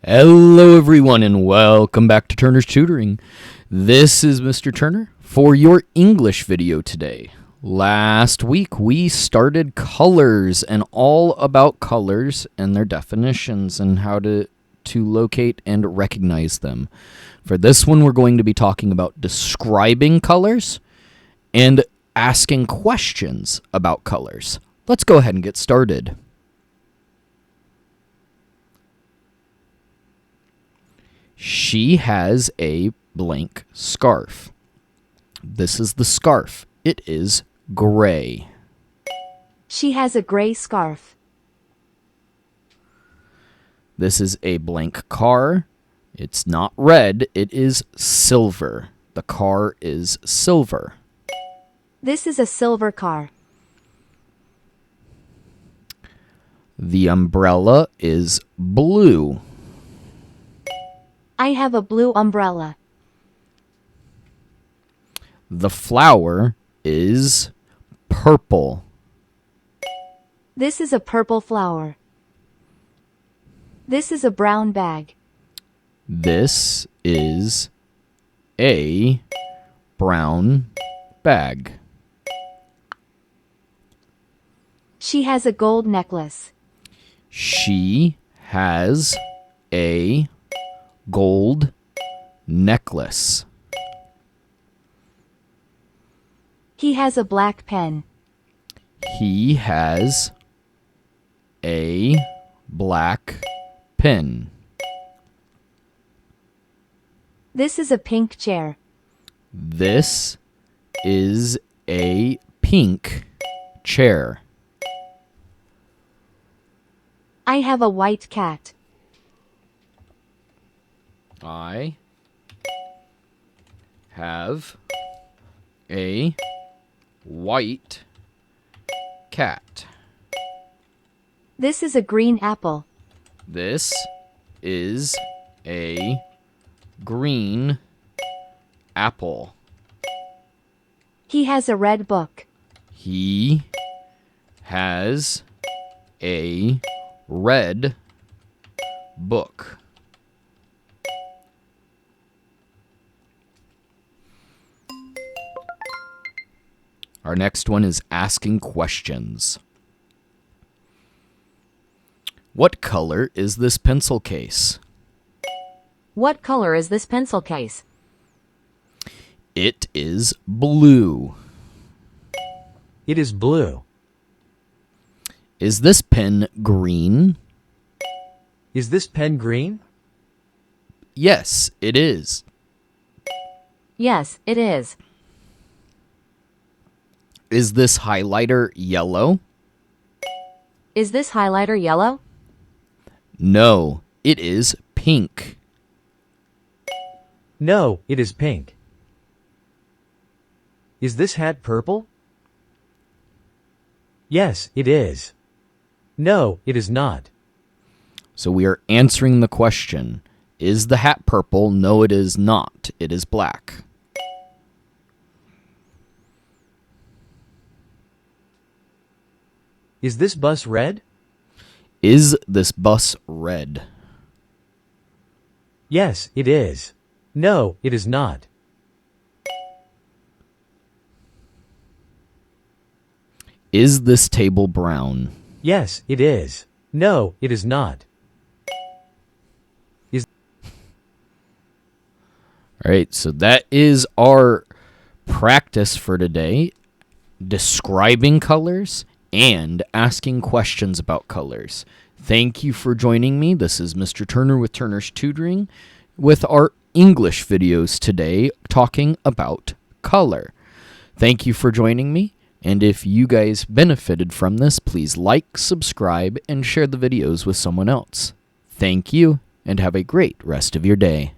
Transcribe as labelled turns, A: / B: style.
A: Hello everyone and welcome back to Turner's Tutoring. This is Mr. Turner for your English video today. Last week we started colors and all about colors and their definitions and how to locate and recognize them. For this one we're going to be talking about describing colors and asking questions about colors. Let's go ahead and get started. She has a blank scarf. This is the scarf. It is gray.
B: She has a gray scarf.
A: This is a blank car. It's not red. It is silver. The car is silver.
B: This is a silver car.
A: The umbrella is blue.
B: I have a blue umbrella.
A: The flower is purple.
B: This is a purple flower. This is a brown bag.
A: This is a brown bag.
B: She has a gold necklace.
A: She has a gold necklace.
B: He has a black pen.
A: He has a black pen.
B: This is a pink chair.
A: This is a pink chair.
B: I have a white cat.
A: I have a white cat.
B: This is a green apple.
A: This is a green apple.
B: He has a red book.
A: He has a red book. Our next one is asking questions. What color is this pencil case?
B: What color is this pencil case?
A: It is blue.
C: It is blue.
A: Is this pen green?
C: Is this pen green?
A: Yes, it is.
B: Yes, it is.
A: Is this highlighter yellow?
B: Is this highlighter yellow?
A: No, it is pink.
C: No, it is pink. Is this hat purple? Yes, it is. No, it is not.
A: So we are answering the question. Is the hat purple? No, it is not. It is black.
C: Is this bus red?
A: Is this bus red?
C: Yes, it is. No, it is not.
A: Is this table brown?
C: Yes, it is. No, it is not.
A: All right, so that is our practice for today. Describing colors and asking questions about colors. Thank you for joining me. This is Mr. Turner with Turner's Tutoring with our English videos today talking about color. Thank you for joining me. And if you guys benefited from this, please like, subscribe, and share the videos with someone else. Thank you, and have a great rest of your day.